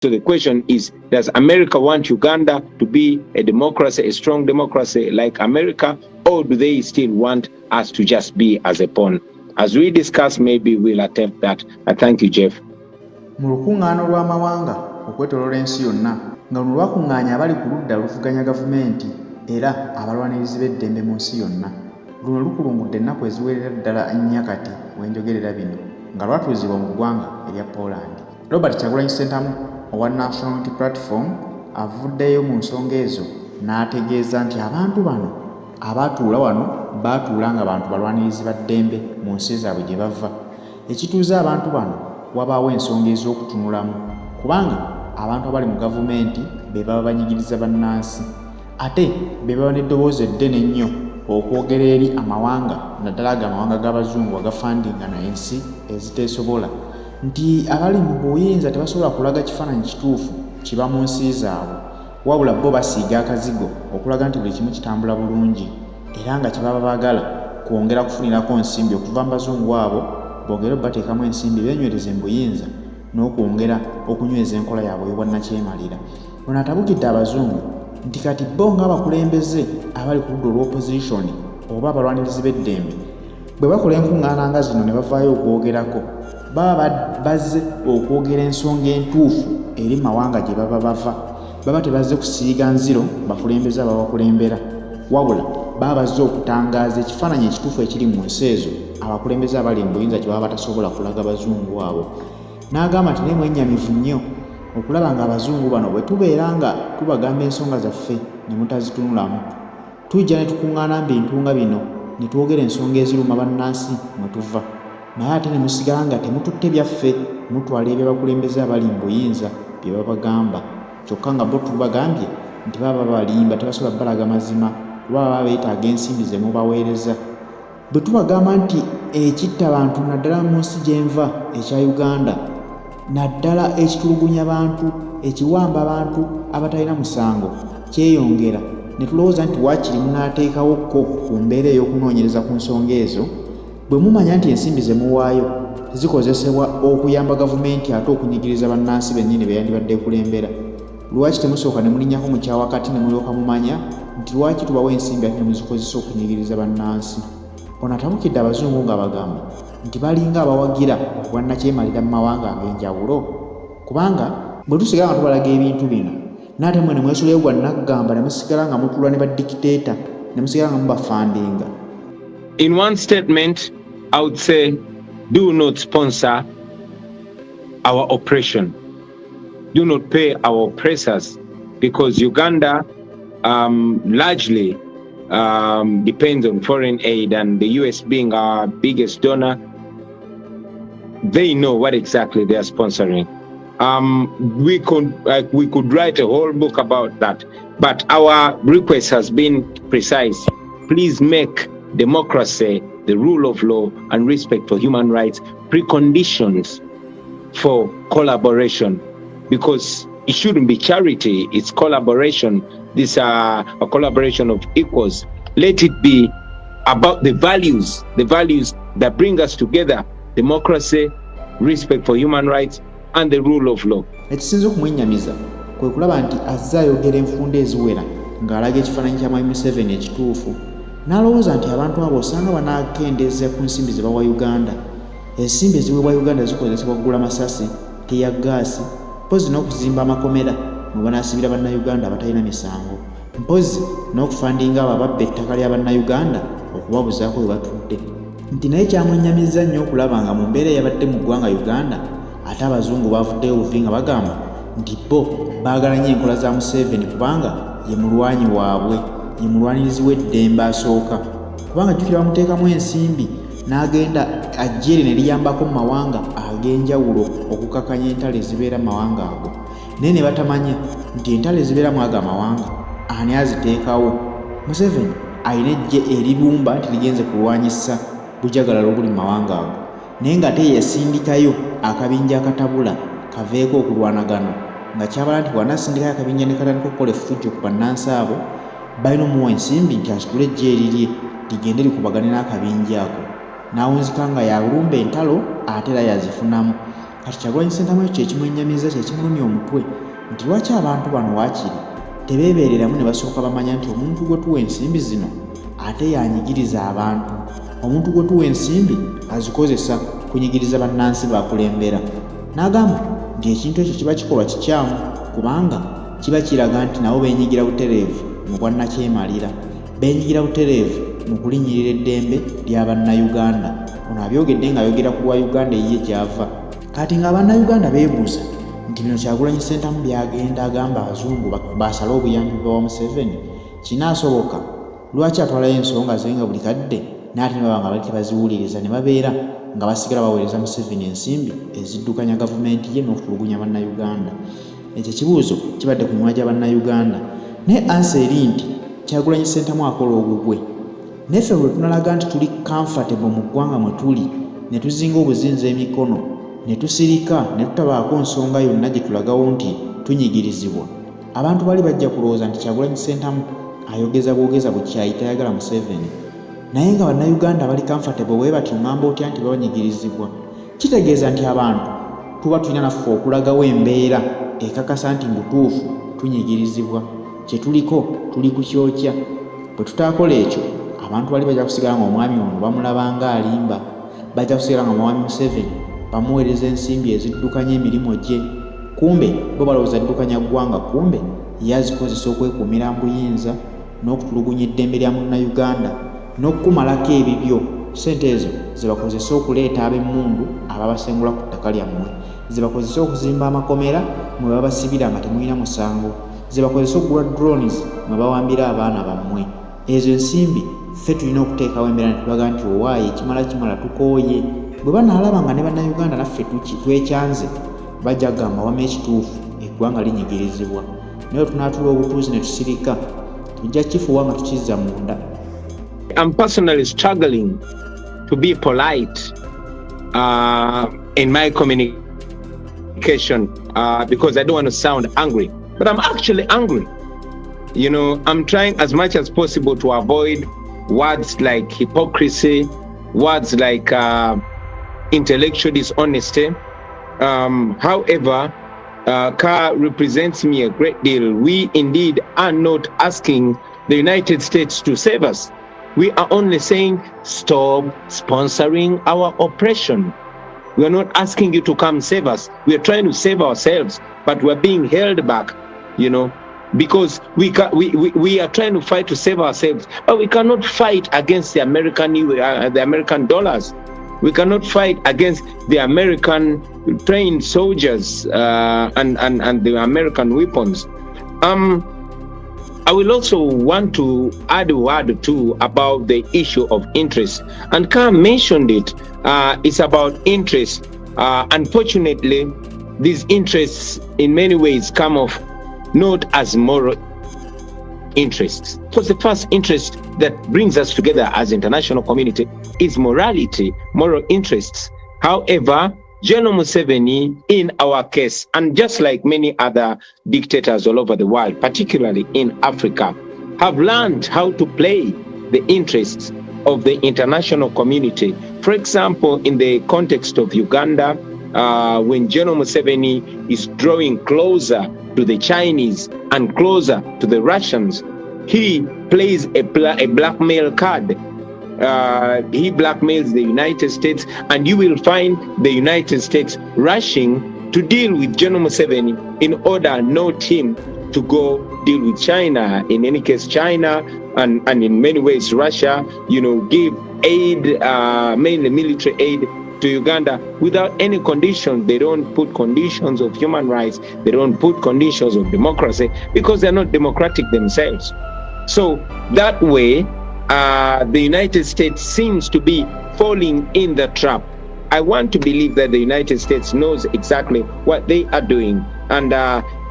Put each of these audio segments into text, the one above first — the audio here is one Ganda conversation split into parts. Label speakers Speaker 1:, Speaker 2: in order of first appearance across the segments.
Speaker 1: So the question is, does America want Uganda to be a democracy, a strong democracy like America, or do they still want us to just be as a pawn? As we discuss, maybe we'll attempt that. I thank you, Jeff.
Speaker 2: Mu lukungaano lw'amawanga okwetooloola ensi yonna nga luno lwakungaanya abali ku ludda oluvuganya gavumenti era abalwanirizi b'eddembe mu nsi yonna. Luno lukulungudde ennaku eziwerera ddala nnya kati wenjogerera bino nga lwatuuzibwa mu ggwanga erya Poland. Robert Kyagulanyi Ssentamu owa National Unity Platform avuddeyo mu nsonga ezo n'ategeeza nti abantu bano abatuula wano baatuula nga bantu balwanirizi ba ddembe mu nsi zaabwe gye bava. Ekituuza abantu bano wabaawo ensonga ez'okutunulamu kubanga abantu abali mu gavumenti be baba banyigiriza bannansi ate be baba n'eddoboozi eddene ennyo okwogera eri amawanga naddala amawanga g'abazungu agafandinga n'ensi eziteesobola nti abali mu buyinza tebasobola kulaga kifaananyi kituufu kiba mu nsi zaabwe wabula bo basiiga akazigo okulaga nti buli kimu kitambula bulungi era nga kye baba baagala kwongera kufunirako nsimbi okuva mu bazungu abo boogere bateekamu ensimbi beenywerize mu buyinza n'okwongera okunyweza enkola yaabwe ey'obwannakyemalira. Ono atabukidde abazungu nti kati bo ng'abakulembeze abali ku ludda olw'opozitioni oba abalwanirizi b'eddembe bwe bakola enkuŋŋaana nga zino ne bavaayo okwogerako baba bazze okwogera ensonga entuufu eri mawanga gye baba bava. Baba tebazze kusiiga nziro bakulembeze ababakulembera wabula baba bazze okutangaaza ekifaananyi ekituufu ekiri mu nsi ezo abakulembeze abali mu buyinza kye baba batasobola kulaga bazungu abo. N'agamba nti naye mwennyamivu nnyo okulaba nga abazungu bano bwe tubeera nga tubagamba ensonga zaffe ne mutazitunulamu tujja ne tukuŋŋaana mu bintu nga bino ne twogera ensonga eziruma bannansi mwe tuva naye ate ne musigala nga temututte byaffe mutwala eby'abakulembeze abali mu buyinza bye babagamba kyokka nga bo tubagambye nti baba balimba tebasobola balaga mazima kuba baba beetaaga ensimbi ze mubaweereza. Bwe tubagamba nti ekitta abantu naddala mu nsi gye nva ekya Uganda naddala ekitulugunya bantu ekiwamba abantu abatalina musango kyeyongera ne tulowooza nti waakiri munaateekawo ko ku mbeera ey'okunoonyereza ku nsonga ezo bwe mumanya nti ensimbi ze muwaayo zikozesebwa okuyamba gavumenti ate okunyigiriza bannansi bennyini be yandibadde kulembera. Lwaki temusooka ne mulinnyako mu kyawakati ne mulyoka mumanya nti lwaki tubawo ensimbi ate ne muzikozesa okunyigiriza bannansi? Ono atabukidde abazungu nga bagamba nti balinga abawagira obwannakyemalira mu mawanga ag'enjawulo kubanga bwe tusigala nga tubalaga ebintu bino n'ate mwe ne mwesulayo gwannaggamba ne musigala nga mutulwa ne badikiteeta ne musigala nga mubafandinga.
Speaker 1: In one statement, I would say, do not sponsor our oppression. Do not pay our oppressors because Uganda largely depends on foreign aid, and the US being our biggest donor, they know what exactly they are sponsoring. We could write a whole book about that, but our request has been precise. Please make democracy, the rule of law, and respect for human rights preconditions for collaboration, because it shouldn't be charity, it's collaboration. These are a collaboration of equals. Let it be about the values that bring us together: democracy, respect for human rights, and the rule of law.
Speaker 2: Ekisinza okumwennyamiza kwe kulaba nti azze ayogera enfunda eziwera ng'alaga ekifaananyi kya Mwami Museveni ekituufu n'alowooza nti abantu abo osanga banaakendeeza ku nsimbi ze bawa Uganda. Ensimbi eziweebwa Uganda zikozesebwa kugula masasi, teya gaasi, mpozi n'okuzimba amakomera mwe banaasibira bannayuganda abatalina misango, mpozi n'okufandinga abo ababba ettaka lya bannayuganda okubabuzaako we batudde. Nti naye kyamwennyamizza nnyo okulaba nga mu mbeera eyabadde mu ggwanga Uganda ate abazungu bavuddeyo buvi nga bagamba nti bo baagala nnyo enkola za Museveni kubanga ye mulwanyi waabwe, ye mulwanirizi w'eddembe asooka, kubanga jjukira bamuteekamu ensimbi n'agenda ajjeeri ne liyambako mu mawanga ag'enjawulo okukakanya entalo ezibeera mu mawanga ago. Naye ne batamanya nti entalo ezibeera mu ago amawanga ani aziteekawo. Museveni alina eggye eribumba nti ligenze kulwanyisa bujagalalo obuli mu mawanga ago, naye ng'ate yasindikayo akabinja akatabula kaveeko okulwanagano nga kyabala nti bw'anaasindikayo akabinja ne katandika okukola effujjo ku bannansi abo balina omuwa ensimbi nti asitule eggye erirye ligende likubagane n'akabinja ako. N'awunzika nga yalumba entalo ate era yazifunamu. kati Kyagulanyi Ssentamu ekyo ekimwennyamiza kyekimulumya omutwe nti lwaki abantu bano waakiri tebeebeereramu ne basooka bamanya nti omuntu gwe tuwa ensimbi zino ate yanyigiriza abantu, omuntu gwe tuwa ensimbi azikozesa kunyigiriza bannansi bakulembera. N'agamba nti ekintu ekyo kiba kikolwa kikyamu kubanga kiba kiraga nti nabo beenyigira butereevu mu bwannakyemalira, beenyigira butereevu mu kulinnyirira eddembe lya bannayuganda. Ono abyogedde ng'ayogera ku lwa Uganda eyiye gy'ava. Kati nga bannayuganda beebuuza nti bino Kyagulanyi Ssentamu byagenda agamba abazungu basale obuyambi bwa Museveni kinaasoboka, lwaki atwalayo ensonga ze nga buli kadde n'ate ne baba nga bali tebaziwuliriza ne babeera nga basigala baweereza Museveni ensimbi eziddukanya gavumenti ye n'okutulugunya bannayuganda? Ekyo ekibuuzo kibadde ku mimwa gya bannayuganda, naye ansa eri nti Kyagulanyi Ssentamu akola ogugwe. Neffe bwe tunalaga nti tuli comfortable mu ggwanga mwe tuli ne tuzinga obuzinza emikono ne tusirika ne tutabaako nsonga yonna gye tulagawo nti tunyigirizibwa, abantu bali bajja kulowooza nti Kyagulanyi Ssentamu ayogeza bwogeza bukyayi tayagala Museveni. Naye nga bannayuganda bali comfortable bwe batyo ngamba otya nti banyigirizibwa, kitegeeza nti abantu tuba tulina naffe okulagawo embeera ekakasa nti mbutuufu tunyigirizibwa. Kye tuliko tuli ku kyokya. Bwe tutaakola ekyo abantu bali bajja kusigala nga omwami ono bamulaba nga alimba, bajja kusigala nga omwami Museveni bamuweereza ensimbi eziddukanya emirimu gye, kumbe bo balowooza addukanya ggwanga, kumbe yazikozesa okwekuumira mbuyinza n'okutulugunya eddembe lya munnayuganda n'okukumalako ebibyo. Ssente ezo zibakozesa okuleeta ab'emmundu ababasengula ku ttaka lyammwe, zibakozesa okuzimba amakomera mwe babasibira nga temulina musango, zibakozesa okugula drones mwe bawambira abaana bammwe. Ezo ensimbi ffe tulina okuteekawo embeera ne tubaga nti owaaye kimala tukooye. Bwe banaalaba nga ne bannayuganda naffe twekyanze bajja kugamba wama ekituufu eggwanga linyigirizibwa. Naye tunaatula obutuuzi ne tusirika tujja kifuuwa nga tukizza munda.
Speaker 1: I'm personally struggling to be polite in my communication because I don't want to sound angry, but I'm actually angry. You know, I'm trying as much as possible to avoid words like hypocrisy, words like intellectual dishonesty. However, Ka represents me a great deal. We indeed are not asking the United States to save us. We are only saying, stop sponsoring our oppression. We are not asking you to come save us. We are trying to save ourselves, but we are being held back, you know, because we are trying to fight to save ourselves, but we cannot fight against the American dollars. We cannot fight against the American trained soldiers and the American weapons. I will also want to add a word too about the issue of interest. And Khan mentioned it. It's about interest. Unfortunately, these interests in many ways come off not as moral interests. Because the first interest that brings us together as international community is morality, moral interests. However, General Museveni, in our case, and just like many other dictators all over the world, particularly in Africa, have learned how to play the interests of the international community. For example, in the context of Uganda, when General Museveni is drawing closer to the Chinese and closer to the Russians, he plays a blackmail card. He blackmails the United States, and you will find the United States rushing to deal with General Museveni in order not him to go deal with China. In any case, China and in many ways Russia, you know, give aid, mainly military aid to Uganda without any conditions. They don't put conditions of human rights. They don't put conditions of democracy because they're not democratic themselves. So that way, the United States seems to be falling in the trap. I want to believe that the United States knows exactly what they are doing, and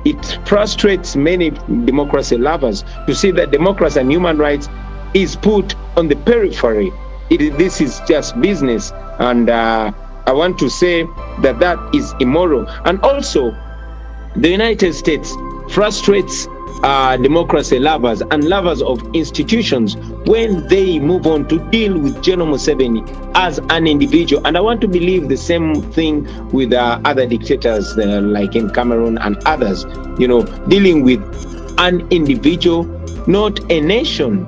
Speaker 1: it frustrates many democracy lovers to see that democracy and human rights is put on the periphery. This is just business, and I want to say that that is immoral. And also, the United States frustrates democracy lovers and lovers of institutions when they move on to deal with General Museveni as an individual. And I want to believe the same thing with other dictators like in Cameroon and others, dealing with an individual, not a nation,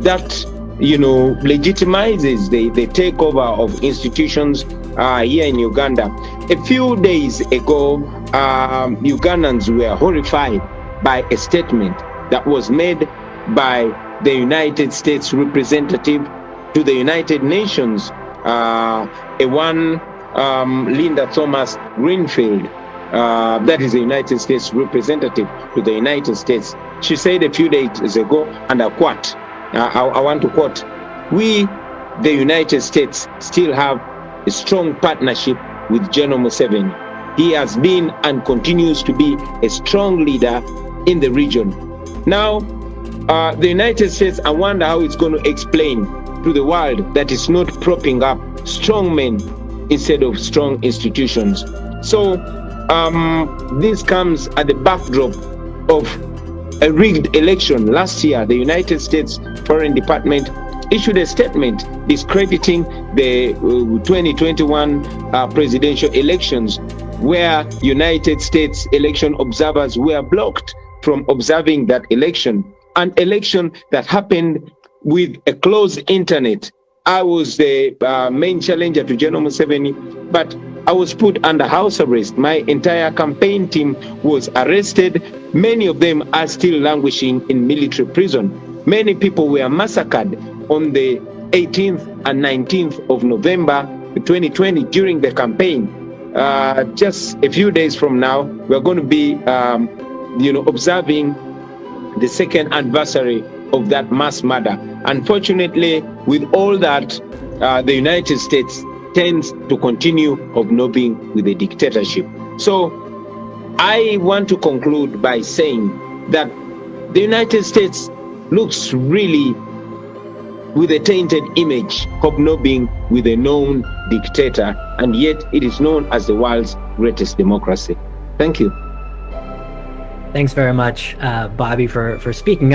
Speaker 1: that legitimizes the takeover of institutions here in Uganda. A few days ago, Ugandans were horrified by a statement that was made by the United States representative to the United Nations, Linda Thomas Greenfield, that is the United States representative to the United States. She said a few days ago, and I quote, I want to quote, "We, the United States, still have a strong partnership with General Museveni. He has been and continues to be a strong leader in the region." Now, the United States, I wonder how it's going to explain to the world that it's not propping up strong men instead of strong institutions. So this comes at the backdrop of a rigged election. Last year, the United States Foreign Department issued a statement discrediting the 2021 presidential elections, where United States election observers were blocked from observing that election, an election that happened with a closed internet. I was the main challenger to General Museveni, but I was put under house arrest. My entire campaign team was arrested. Many of them are still languishing in military prison. Many people were massacred on the 18th and 19th of November 2020 during the campaign. Just a few days from now, we're going to be observing the second anniversary of that mass murder. Unfortunately, with all that, the United States tends to continue hobnobbing with the dictatorship. So I want to conclude by saying that the United States looks really with a tainted image, hobnobbing with a known dictator, and yet it is known as the world's greatest democracy. Thank you.
Speaker 3: Thanks very much, Bobby, for speaking up.